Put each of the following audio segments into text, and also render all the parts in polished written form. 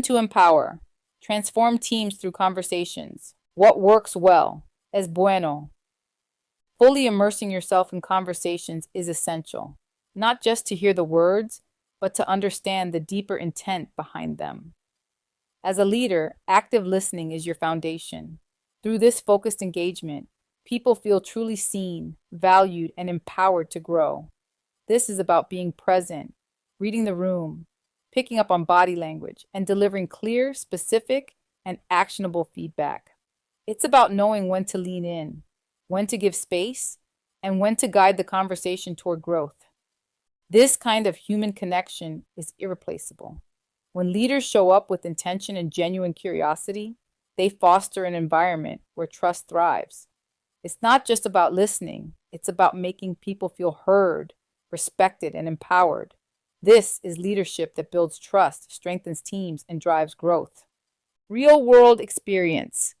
To empower, transform teams through conversations. What works well? Es bueno. Fully immersing yourself in conversations is essential, not just to hear the words, but to understand the deeper intent behind them. As a leader, active listening is your foundation. Through this focused engagement, people feel truly seen, valued, and empowered to grow. This is about being present, reading the room, picking up on body language, and delivering clear, specific, and actionable feedback. It's about knowing when to lean in, when to give space, and when to guide the conversation toward growth. This kind of human connection is irreplaceable. When leaders show up with intention and genuine curiosity, they foster an environment where trust thrives. It's not just about listening, it's about making people feel heard, respected, and empowered. This is leadership that builds trust, strengthens teams, and drives growth. Real world experience.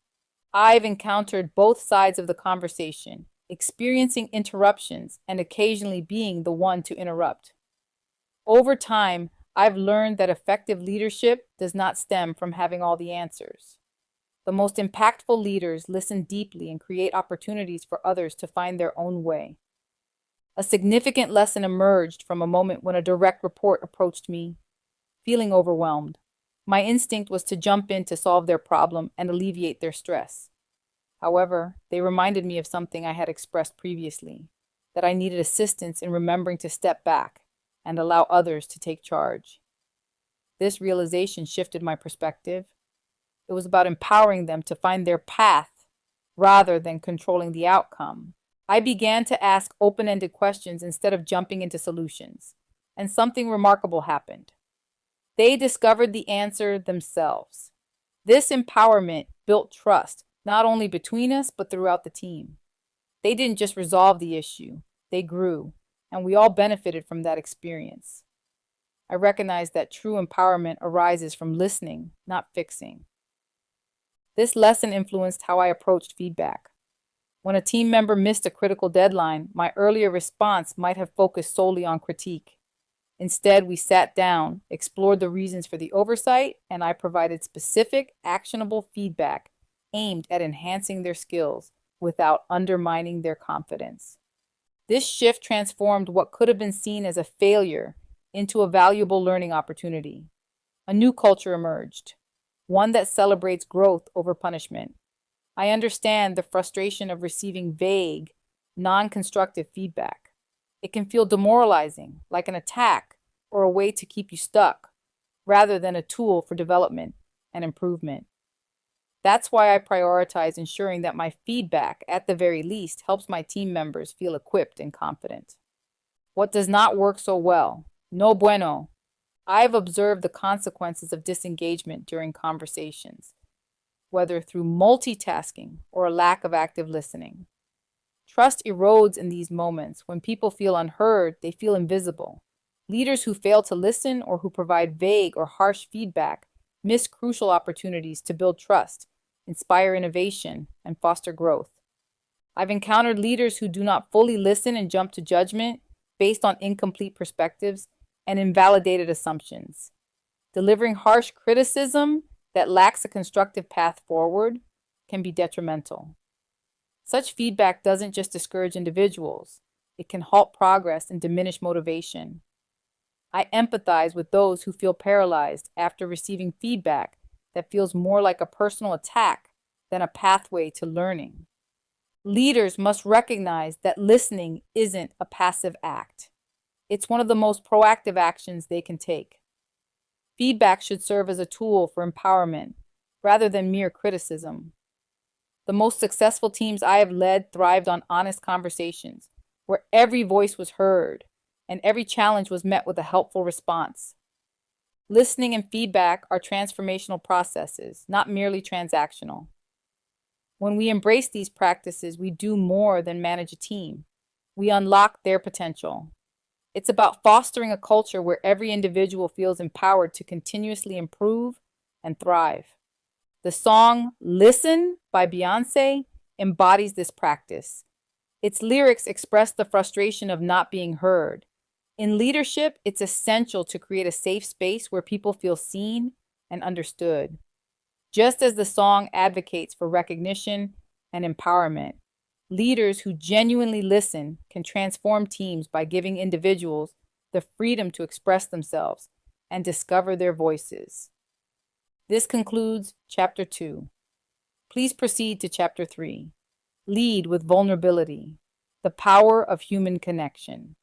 I've encountered both sides of the conversation, experiencing interruptions and occasionally being the one to interrupt. Over time, I've learned that effective leadership does not stem from having all the answers. The most impactful leaders listen deeply and create opportunities for others to find their own way. A significant lesson emerged from a moment when a direct report approached me, feeling overwhelmed. My instinct was to jump in to solve their problem and alleviate their stress. However, they reminded me of something I had expressed previously, that I needed assistance in remembering to step back and allow others to take charge. This realization shifted my perspective. It was about empowering them to find their path rather than controlling the outcome. I began to ask open-ended questions instead of jumping into solutions, and something remarkable happened. They discovered the answer themselves. This empowerment built trust, not only between us, but throughout the team. They didn't just resolve the issue, they grew, and we all benefited from that experience. I recognized that true empowerment arises from listening, not fixing. This lesson influenced how I approached feedback. When a team member missed a critical deadline, my earlier response might have focused solely on critique. Instead, we sat down, explored the reasons for the oversight, and I provided specific, actionable feedback aimed at enhancing their skills without undermining their confidence. This shift transformed what could have been seen as a failure into a valuable learning opportunity. A new culture emerged, one that celebrates growth over punishment. I understand the frustration of receiving vague, non-constructive feedback. It can feel demoralizing, like an attack or a way to keep you stuck, rather than a tool for development and improvement. That's why I prioritize ensuring that my feedback, at the very least, helps my team members feel equipped and confident. What does not work so well? No bueno. I've observed the consequences of disengagement during conversations, whether through multitasking or a lack of active listening. Trust erodes in these moments. When people feel unheard, they feel invisible. Leaders who fail to listen or who provide vague or harsh feedback miss crucial opportunities to build trust, inspire innovation, and foster growth. I've encountered leaders who do not fully listen and jump to judgment based on incomplete perspectives and invalidated assumptions. Delivering harsh criticism that lacks a constructive path forward can be detrimental. Such feedback doesn't just discourage individuals, it can halt progress and diminish motivation. I empathize with those who feel paralyzed after receiving feedback that feels more like a personal attack than a pathway to learning. Leaders must recognize that listening isn't a passive act. It's one of the most proactive actions they can take. Feedback should serve as a tool for empowerment rather than mere criticism. The most successful teams I have led thrived on honest conversations where every voice was heard and every challenge was met with a helpful response. Listening and feedback are transformational processes, not merely transactional. When we embrace these practices, we do more than manage a team. We unlock their potential. It's about fostering a culture where every individual feels empowered to continuously improve and thrive. The song Listen by Beyoncé embodies this practice. Its lyrics express the frustration of not being heard. In leadership, it's essential to create a safe space where people feel seen, and understood. Just as the song advocates for recognition and empowerment, leaders who genuinely listen can transform teams by giving individuals the freedom to express themselves and discover their voices. This concludes Chapter 2. Please proceed to Chapter 3. Lead with vulnerability, the power of human connection.